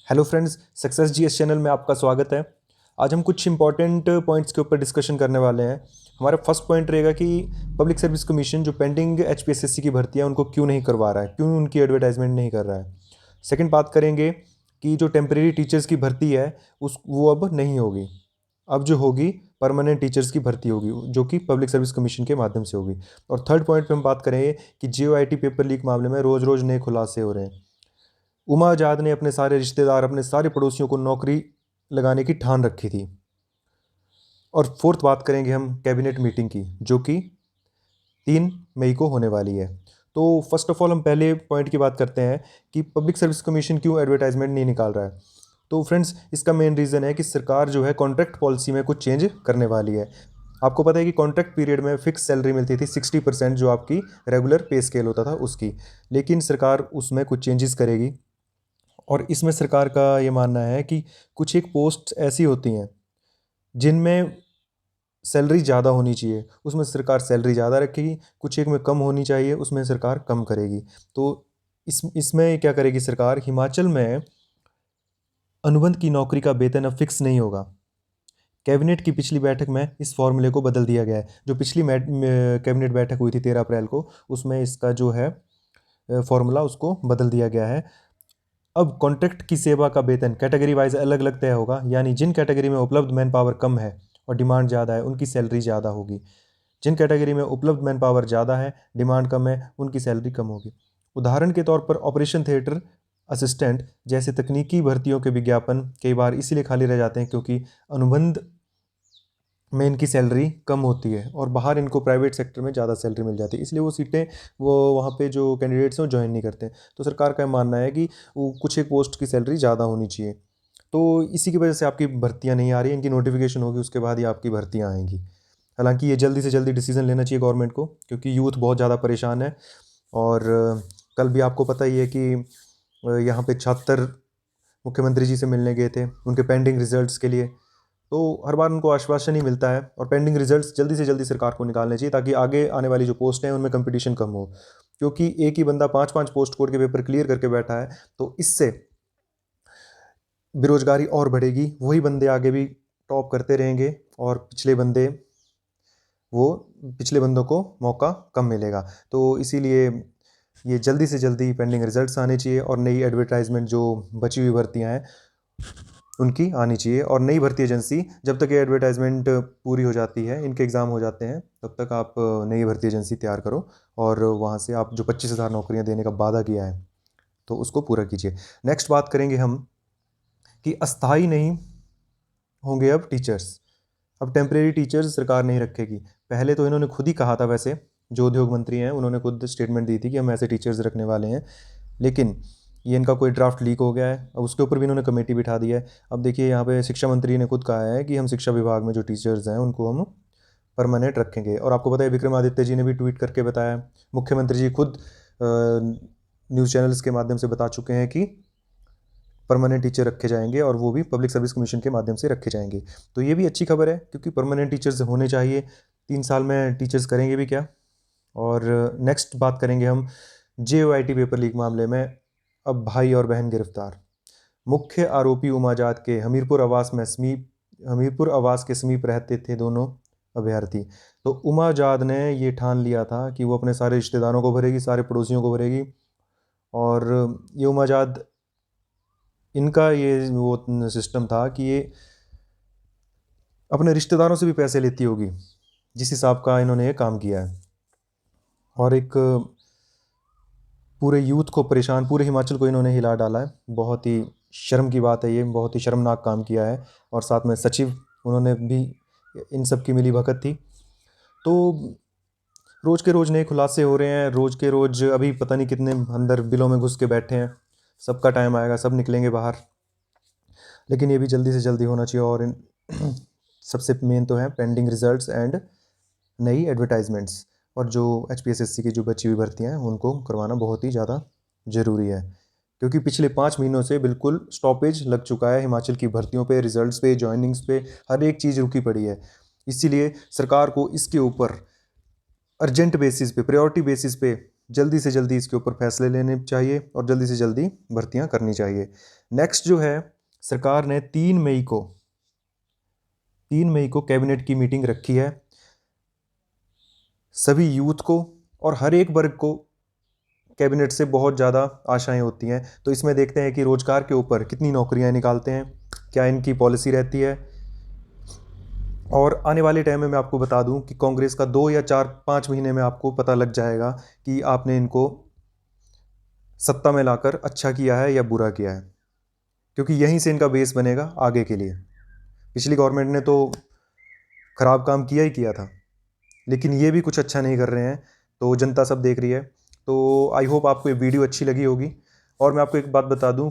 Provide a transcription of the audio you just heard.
Hello friends, success GS channel में आपका स्वागत है। आज हम कुछ इंपॉर्टेंट पॉइंट्स के ऊपर डिस्कशन करने वाले हैं। हमारा फर्स्ट पॉइंट रहेगा कि पब्लिक सर्विस कमीशन जो पेंडिंग एचपीएसएससी की भर्ती है उनको क्यों नहीं करवा रहा है, क्यों उनकी एडवर्टाइजमेंट नहीं कर रहा है। सेकंड बात करेंगे कि जो टेम्परेरी टीचर्स की भर्ती है वो अब नहीं होगी। अब जो होगी परमानेंट टीचर्स की भर्ती होगी जो कि पब्लिक सर्विस कमीशन के माध्यम से होगी। और थर्ड पॉइंट पे हम बात करेंगे कि जेओआईटी पेपर लीक मामले में रोज़ रोज़ नए खुलासे हो रहे हैं। उमा आजाद ने अपने सारे रिश्तेदार, अपने सारे पड़ोसियों को नौकरी लगाने की ठान रखी थी। और फोर्थ बात करेंगे हम कैबिनेट मीटिंग की, जो कि 3 मई को होने वाली है। तो फर्स्ट ऑफ ऑल हम पहले पॉइंट की बात करते हैं कि पब्लिक सर्विस कमीशन क्यों एडवर्टाइजमेंट नहीं निकाल रहा है। तो फ्रेंड्स, इसका मेन रीज़न है कि सरकार जो है कॉन्ट्रैक्ट पॉलिसी में कुछ चेंज करने वाली है। आपको पता है कि कॉन्ट्रैक्ट पीरियड में फिक्स सैलरी मिलती थी 60% जो आपकी रेगुलर पे स्केल होता था उसकी, लेकिन सरकार उसमें कुछ चेंजेस करेगी। और इसमें सरकार का ये मानना है कि कुछ एक पोस्ट ऐसी होती हैं जिनमें सैलरी ज़्यादा होनी चाहिए, उसमें सरकार सैलरी ज़्यादा रखेगी। कुछ एक में कम होनी चाहिए, उसमें सरकार कम करेगी। तो इसमें क्या करेगी सरकार, हिमाचल में अनुबंध की नौकरी का वेतन अब फिक्स नहीं होगा। कैबिनेट की पिछली बैठक में इस फॉर्मूले को बदल दिया गया है। जो पिछली कैबिनेट बैठक हुई थी 13 अप्रैल को, उसमें इसका जो है फॉर्मूला उसको बदल दिया गया है। अब कॉन्ट्रैक्ट की सेवा का वेतन कैटेगरी वाइज अलग अलग तय होगा, यानी जिन कैटेगरी में उपलब्ध मैन पावर कम है और डिमांड ज़्यादा है उनकी सैलरी ज़्यादा होगी। जिन कैटेगरी में उपलब्ध मैन पावर ज़्यादा है, डिमांड कम है, उनकी सैलरी कम होगी। उदाहरण के तौर पर ऑपरेशन थिएटर असिस्टेंट जैसे तकनीकी भर्तियों के विज्ञापन कई बार इसीलिए खाली रह जाते हैं क्योंकि अनुबंध में इनकी सैलरी कम होती है और बाहर इनको प्राइवेट सेक्टर में ज़्यादा सैलरी मिल जाती है, इसलिए वो सीटें वो वहाँ पे जो कैंडिडेट्स हैं वो ज्वाइन नहीं करते। तो सरकार का मानना है कि वो कुछ एक पोस्ट की सैलरी ज़्यादा होनी चाहिए। तो इसी की वजह से आपकी भर्तियाँ नहीं आ रही, इनकी नोटिफिकेशन होगी उसके बाद ही आपकी भर्तियाँ आएंगी। हालांकि ये जल्दी से जल्दी डिसीजन लेना चाहिए गवर्नमेंट को, क्योंकि यूथ बहुत ज़्यादा परेशान है। और कल भी आपको पता ही है कि यहाँ पे छात्र मुख्यमंत्री जी से मिलने गए थे उनके पेंडिंग रिजल्ट्स के लिए। तो हर बार उनको आश्वासन ही मिलता है और पेंडिंग रिजल्ट्स जल्दी से जल्दी सरकार को निकालने चाहिए ताकि आगे आने वाली जो पोस्ट हैं उनमें कंपटीशन कम हो। क्योंकि एक ही बंदा 5-5 पोस्ट कोड के पेपर क्लियर करके बैठा है, तो इससे बेरोजगारी और बढ़ेगी। वही बंदे आगे भी टॉप करते रहेंगे और पिछले बंदों को मौका कम मिलेगा। तो इसीलिए ये जल्दी से जल्दी पेंडिंग रिजल्ट्स आने चाहिए और नई एडवर्टाइजमेंट जो बची हुई भर्तियां हैं उनकी आनी चाहिए। और नई भर्ती एजेंसी, जब तक ये एडवर्टाइजमेंट पूरी हो जाती है, इनके एग्ज़ाम हो जाते हैं, तब तक आप नई भर्ती एजेंसी तैयार करो और वहाँ से आप जो 25,000 नौकरियाँ देने का वादा किया है तो उसको पूरा कीजिए। नेक्स्ट बात करेंगे हम कि अस्थाई नहीं होंगे अब टीचर्स। अब टेम्परेरी टीचर्स सरकार नहीं रखेगी। पहले तो इन्होंने खुद ही कहा था, वैसे जो उद्योग मंत्री हैं उन्होंने खुद स्टेटमेंट दी थी कि हम ऐसे टीचर्स रखने वाले हैं, लेकिन ये इनका कोई ड्राफ्ट लीक हो गया है। अब उसके ऊपर भी इन्होंने कमेटी बिठा दी है। अब देखिए यहाँ पे शिक्षा मंत्री ने खुद कहा है कि हम शिक्षा विभाग में जो टीचर्स हैं उनको हम परमानेंट रखेंगे। और आपको पता है विक्रमादित्य जी ने भी ट्वीट करके बताया, मुख्यमंत्री जी खुद न्यूज़ चैनल्स के माध्यम से बता चुके हैं कि परमानेंट टीचर रखे जाएंगे और वो भी पब्लिक सर्विस कमीशन के माध्यम से रखे जाएंगे। तो ये भी अच्छी खबर है क्योंकि परमानेंट टीचर्स होने चाहिए। 3 साल में टीचर्स करेंगे भी क्या। और नेक्स्ट बात करेंगे हम जेओआईटी पेपर लीक मामले में। अब भाई और बहन गिरफ्तार। मुख्य आरोपी उमाजाद के हमीरपुर आवास के समीप रहते थे दोनों अभ्यर्थी। तो उमाजाद ने ये ठान लिया था कि वो अपने सारे रिश्तेदारों को भरेगी, सारे पड़ोसियों को भरेगी। और ये उमाजाद, इनका ये वो सिस्टम था कि ये अपने रिश्तेदारों से भी पैसे लेती होगी, जिस हिसाब का इन्होंने ये काम किया है। और एक पूरे यूथ को परेशान, पूरे हिमाचल को इन्होंने हिला डाला है। बहुत ही शर्म की बात है, ये बहुत ही शर्मनाक काम किया है। और साथ में सचिव, उन्होंने भी इन सब की मिली भगत थी। तो रोज़ के रोज़ नए खुलासे हो रहे हैं, रोज़ के रोज़ अभी पता नहीं कितने अंदर बिलों में घुस के बैठे हैं। सबका टाइम आएगा, सब निकलेंगे बाहर, लेकिन ये भी जल्दी से जल्दी होना चाहिए। और सबसे मेन तो है पेंडिंग रिजल्ट्स एंड नई एडवर्टाइजमेंट्स। और जो एचपीएसएससी की जो बची हुई भर्तियां हैं उनको करवाना बहुत ही ज़्यादा ज़रूरी है, क्योंकि पिछले 5 महीनों से बिल्कुल स्टॉपेज लग चुका है हिमाचल की भर्तियों पे, रिजल्ट्स पे, जॉइनिंग्स पे, हर एक चीज़ रुकी पड़ी है। इसीलिए सरकार को इसके ऊपर अर्जेंट बेसिस पे, प्रायोरिटी बेसिस पे जल्दी से जल्दी इसके ऊपर फैसले लेने चाहिए और जल्दी से जल्दी भर्तियां करनी चाहिए। नेक्स्ट जो है, सरकार ने 3 मई को कैबिनेट की मीटिंग रखी है। सभी यूथ को और हर एक वर्ग को कैबिनेट से बहुत ज़्यादा आशाएं होती हैं। तो इसमें देखते हैं कि रोजगार के ऊपर कितनी नौकरियां निकालते हैं, क्या इनकी पॉलिसी रहती है। और आने वाले टाइम में मैं आपको बता दूं कि कांग्रेस का 2 या 4-5 महीने में आपको पता लग जाएगा कि आपने इनको सत्ता में लाकर अच्छा किया है या बुरा किया है, क्योंकि यहीं से इनका बेस बनेगा आगे के लिए। पिछली गवर्नमेंट ने तो खराब काम किया ही किया था, लेकिन ये भी कुछ अच्छा नहीं कर रहे हैं, तो जनता सब देख रही है। तो आई होप आपको ये वीडियो अच्छी लगी होगी। और मैं आपको एक बात बता दूं